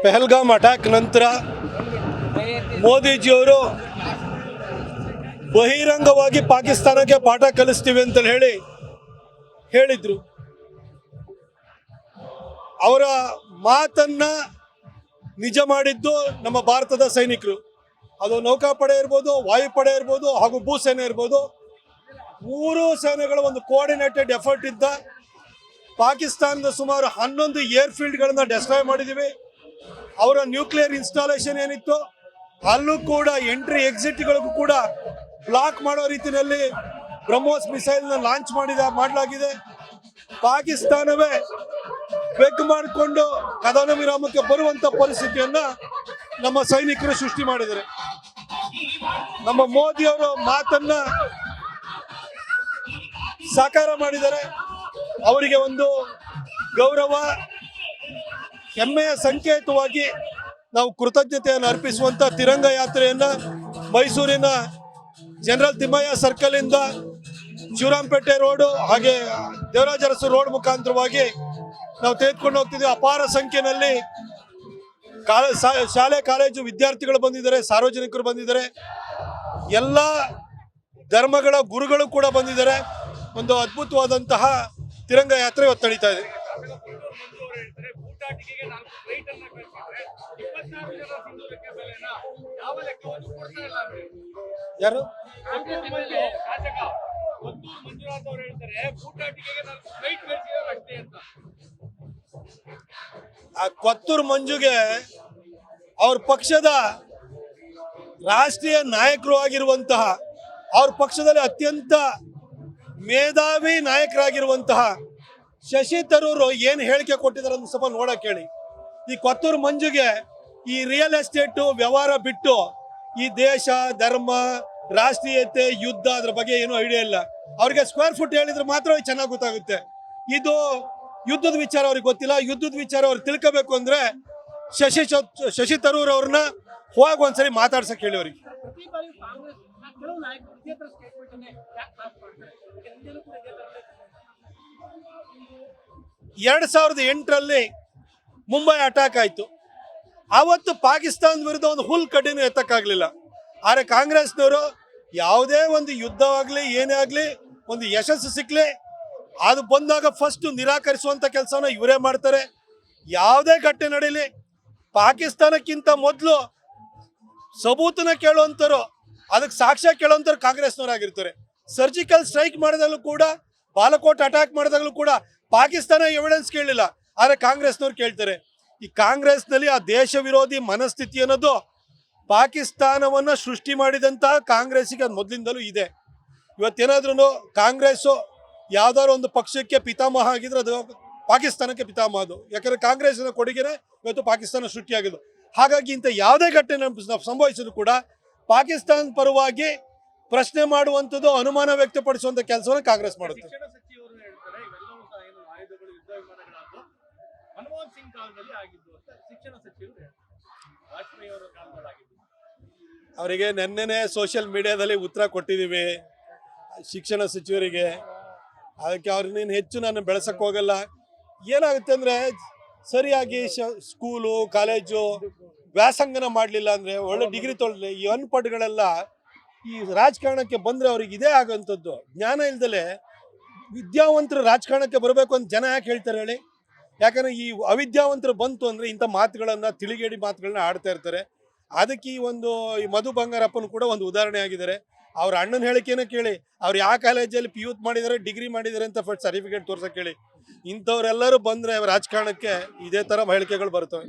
Pahalgam attack ನಂತರ ಮೋದಿಜಿಯವರು ಬಹಿರಂಗವಾಗಿ ಪಾಕಿಸ್ತಾನಕ್ಕೆ ಪಾಠ ಕಲಿಸ್ತೀವಿ ಅಂತ ಹೇಳಿದ್ರು. ಅವರ ಮಾತನ್ನ ನಿಜ ಮಾಡಿದ್ದು ನಮ್ಮ ಭಾರತದ ಸೈನಿಕರು. ಅದು ನೌಕಾಪಡೆ ಇರ್ಬೋದು, ವಾಯುಪಡೆ ಇರ್ಬೋದು ಹಾಗೂ ಭೂಸೇನೆ ಇರ್ಬೋದು. ಮೂರು ಸೇನೆಗಳ ಒಂದು ಕೋಆರ್ಡಿನೇಟೆಡ್ ಎಫರ್ಟ್ ಇದ್ದ ಪಾಕಿಸ್ತಾನದ ಸುಮಾರು 11 ಏರ್ಫೀಲ್ಡ್ಗಳನ್ನು ಡೆಸ್ಟ್ರಾಯ್ ಮಾಡಿದ್ದೀವಿ. ಅವರ ನ್ಯೂಕ್ಲಿಯರ್ ಇನ್ಸ್ಟಾಲೇಷನ್ ಏನಿತ್ತು ಅಲ್ಲೂ ಕೂಡ ಎಂಟ್ರಿ ಎಕ್ಸಿಟ್ಗಳಿಗೂ ಕೂಡ ಬ್ಲಾಕ್ ಮಾಡೋ ರೀತಿಯಲ್ಲಿ ಬ್ರಹ್ಮೋಸ್ ಮಿಸೈಲ್ನ ಲಾಂಚ್ ಮಾಡಲಾಗಿದೆ. ಪಾಕಿಸ್ತಾನವೇ ಬೆಕ್ ಮಾಡಿಕೊಂಡು ಕದನ ವಿರಾಮಕ್ಕೆ ಬರುವಂತ ಪರಿಸ್ಥಿತಿಯನ್ನ ನಮ್ಮ ಸೈನಿಕರು ಸೃಷ್ಟಿ ಮಾಡಿದ್ದಾರೆ. ನಮ್ಮ ಮೋದಿಯವರ ಮಾತನ್ನ ಸಾಕಾರ ಮಾಡಿದ್ದಾರೆ. ಅವರಿಗೆ ಒಂದು ಗೌರವ, ಹೆಮ್ಮೆಯ ಸಂಕೇತವಾಗಿ ನಾವು ಕೃತಜ್ಞತೆಯನ್ನು ಅರ್ಪಿಸುವಂತ ತಿರಂಗ ಯಾತ್ರೆಯನ್ನ ಮೈಸೂರಿನ ಜನರಲ್ ತಿಮ್ಮಯ್ಯ ಸರ್ಕಲ್ ಇಂದ ಶಿವರಾಂಪೇಟೆ ರೋಡ್ ಹಾಗೆ ದೇವರಾಜ ಅರಸು ರೋಡ್ ಮುಖಾಂತರವಾಗಿ ನಾವು ತೆಗೆದುಕೊಂಡು ಹೋಗ್ತಿದ್ದೀವಿ. ಅಪಾರ ಸಂಖ್ಯೆಯಲ್ಲಿ ಶಾಲೆ ಕಾಲೇಜು ವಿದ್ಯಾರ್ಥಿಗಳು ಬಂದಿದ್ದಾರೆ, ಸಾರ್ವಜನಿಕರು ಬಂದಿದ್ದಾರೆ, ಎಲ್ಲ ಧರ್ಮಗಳ ಗುರುಗಳು ಕೂಡ ಬಂದಿದ್ದಾರೆ. ಒಂದು ಅದ್ಭುತವಾದಂತಹ ತಿರಂಗ ಯಾತ್ರೆ ಇವತ್ತು ನಡೀತಾ ಇದೆ. ಯಾರು ಆ ಕೊತ್ತೂರು ಮಂಜುಗೆ ಅವ್ರ ಪಕ್ಷದ ರಾಷ್ಟ್ರೀಯ ನಾಯಕರು ಆಗಿರುವಂತಹ, ಅವ್ರ ಪಕ್ಷದಲ್ಲಿ ಅತ್ಯಂತ ಮೇಧಾವಿ ನಾಯಕರಾಗಿರುವಂತಹ ಶಶಿ ತರೂರು ಏನು ಹೇಳಿಕೆ ಕೊಟ್ಟಿದ್ದಾರೆ ಅಂತ ಸ್ವಲ್ಪ ನೋಡಕ್ಕೆ ಹೇಳಿ. ಈ ಕೊತ್ತೂರು ಮಂಜುಗೆ ಈ ರಿಯಲ್ ಎಸ್ಟೇಟು ವ್ಯವಹಾರ ಬಿಟ್ಟು ಈ ದೇಶ, ಧರ್ಮ, ರಾಷ್ಟ್ರೀಯತೆ, ಯುದ್ಧ ಅದ್ರ ಬಗ್ಗೆ ಏನೂ ಐಡಿಯಾ ಇಲ್ಲ. ಅವ್ರಿಗೆ ಸ್ಕ್ವೇರ್ ಫುಟ್ ಹೇಳಿದ್ರೆ ಮಾತ್ರ ಚೆನ್ನಾಗಿ ಗೊತ್ತಾಗುತ್ತೆ. ಇದು ಯುದ್ಧದ ವಿಚಾರ ಅವ್ರಿಗೆ ಗೊತ್ತಿಲ್ಲ. ಯುದ್ಧದ ವಿಚಾರ ಅವ್ರಿಗೆ ತಿಳ್ಕೋಬೇಕು ಅಂದ್ರೆ ಶಶಿ ತರೂರ್ ಅವ್ರನ್ನ ಹೋಗಿ ಒಂದ್ಸರಿ ಮಾತಾಡ್ಸಕ್ ಹೇಳಿ ಅವ್ರಿಗೆ. 2008ರಲ್ಲಿ ಮುಂಬೈ ಅಟ್ಯಾಕ್ ಆಯ್ತು. ಆವತ್ತು ಪಾಕಿಸ್ತಾನದ ವಿರುದ್ಧ ಒಂದು ಹುಲ್ ಕಡ್ಡಿನೂ ಎತ್ತಕ್ಕಾಗ್ಲಿಲ್ಲ. ಆದರೆ ಕಾಂಗ್ರೆಸ್ನವರು ಯಾವುದೇ ಒಂದು ಯುದ್ಧವಾಗ್ಲಿ ಏನೇ ಆಗ್ಲಿ ಒಂದು ಯಶಸ್ಸು ಸಿಕ್ಲಿ ಅದು ಬಂದಾಗ ಫಸ್ಟ್ ನಿರಾಕರಿಸುವಂತ ಕೆಲಸನ ಇವರೇ ಮಾಡ್ತಾರೆ. ಯಾವುದೇ ಘಟನೆ ನಡೀಲಿ ಪಾಕಿಸ್ತಾನಕ್ಕಿಂತ ಮೊದಲು ಸಬೂತನ ಕೇಳುವಂತರು, ಅದಕ್ಕೆ ಸಾಕ್ಷ್ಯ ಕೇಳುವಂತರು ಕಾಂಗ್ರೆಸ್ನವರಾಗಿರ್ತಾರೆ. ಸರ್ಜಿಕಲ್ ಸ್ಟ್ರೈಕ್ ಮಾಡಿದಾಗಲೂ ಕೂಡ, ಬಾಲಕೋಟ್ ಅಟ್ಯಾಕ್ ಮಾಡಿದಾಗಲೂ ಕೂಡ ಪಾಕಿಸ್ತಾನ ಎವಿಡೆನ್ಸ್ ಕೇಳಲಿಲ್ಲ, ಆದರೆ ಕಾಂಗ್ರೆಸ್ನವ್ರು ಕೇಳ್ತಾರೆ. ಈ ಕಾಂಗ್ರೆಸ್ನಲ್ಲಿ ಆ ದೇಶ ವಿರೋಧಿ ಮನಸ್ಥಿತಿ ಅನ್ನೋದು ಪಾಕಿಸ್ತಾನವನ್ನ ಸೃಷ್ಟಿ ಮಾಡಿದಂತಹ ಕಾಂಗ್ರೆಸ್ಸಿಗೆ ಅದು ಮೊದಲಿಂದಲೂ ಇದೆ. ಇವತ್ತೇನಾದ್ರೂ ಕಾಂಗ್ರೆಸ್ಸು ಯಾವ್ದಾದ್ರು ಒಂದು ಪಕ್ಷಕ್ಕೆ ಪಿತಾಮಹ ಆಗಿದ್ರೆ ಅದು ಪಾಕಿಸ್ತಾನಕ್ಕೆ ಪಿತಾಮಹ ಅದು. ಯಾಕಂದ್ರೆ ಕಾಂಗ್ರೆಸ್ನ ಕೊಡುಗೆನೆ ಇವತ್ತು ಪಾಕಿಸ್ತಾನ ಸೃಷ್ಟಿಯಾಗಿದ್ದು. ಹಾಗಾಗಿ ಇಂಥ ಯಾವುದೇ ಘಟನೆ ಸಂಭವಿಸಿದ್ರು ಕೂಡ ಪಾಕಿಸ್ತಾನ ಪರವಾಗಿ ಪ್ರಶ್ನೆ ಮಾಡುವಂಥದ್ದು, ಅನುಮಾನ ವ್ಯಕ್ತಪಡಿಸುವಂಥ ಕೆಲಸವನ್ನು ಕಾಂಗ್ರೆಸ್ ಮಾಡುತ್ತೆ. ಅವರಿಗೆ ನೆನ್ನೆನೆ ಸೋಷಿಯಲ್ ಮೀಡಿಯಾದಲ್ಲಿ ಉತ್ತರ ಕೊಟ್ಟಿದ್ದೀವಿ ಶಿಕ್ಷಣ ಸಚಿವರಿಗೆ. ಅದಕ್ಕೆ ಅವ್ರನ್ನೇನು ಹೆಚ್ಚು ನಾನು ಬೆಳೆಸಕ್ಕೆ ಹೋಗಲ್ಲ. ಏನಾಗುತ್ತೆ ಅಂದರೆ ಸರಿಯಾಗಿ ಸ್ಕೂಲು ಕಾಲೇಜು ವ್ಯಾಸಂಗನ ಮಾಡಲಿಲ್ಲ ಅಂದರೆ, ಒಳ್ಳೆ ಡಿಗ್ರಿ ತೊಗೊಳ್ಳಿ, ಈ ಅನ್ಪಡ್ಗಳೆಲ್ಲ ಈ ರಾಜಕಾರಣಕ್ಕೆ ಬಂದರೆ ಅವ್ರಿಗೆ ಇದೇ ಆಗೋಂಥದ್ದು. ಜ್ಞಾನ ಇಲ್ದಲೆ ವಿದ್ಯಾವಂತರು ರಾಜಕಾರಣಕ್ಕೆ ಬರಬೇಕು ಅಂತ ಜನ ಯಾಕೆ ಹೇಳ್ತಾರೆ ಹೇಳಿ? ಯಾಕಂದರೆ ಈ ಅವಿದ್ಯಾವಂತರು ಬಂತು ಅಂದರೆ ಇಂಥ ಮಾತುಗಳನ್ನು, ತಿಳಿಗೇಡಿ ಮಾತುಗಳನ್ನ ಆಡ್ತಾ ಇರ್ತಾರೆ. ಅದಕ್ಕೆ ಈ ಮಧು ಬಂಗಾರಪ್ಪನು ಕೂಡ ಒಂದು ಉದಾಹರಣೆ ಆಗಿದ್ದಾರೆ. ಅವ್ರ ಅಣ್ಣನ ಹೇಳಿಕೆನ ಕೇಳಿ, ಅವ್ರು ಯಾವ ಕಾಲೇಜಲ್ಲಿ PU ಮಾಡಿದ್ದಾರೆ, ಡಿಗ್ರಿ ಮಾಡಿದ್ದಾರೆ ಅಂತ ಫಸ್ಟ್ ಸರ್ಟಿಫಿಕೇಟ್ ತೋರ್ಸಕ್ಕೆ ಹೇಳಿ. ಇಂಥವ್ರೆಲ್ಲರೂ ಬಂದರೆ ರಾಜಕಾರಣಕ್ಕೆ ಇದೇ ಥರ ಹೇಳಿಕೆಗಳು ಬರ್ತವೆ.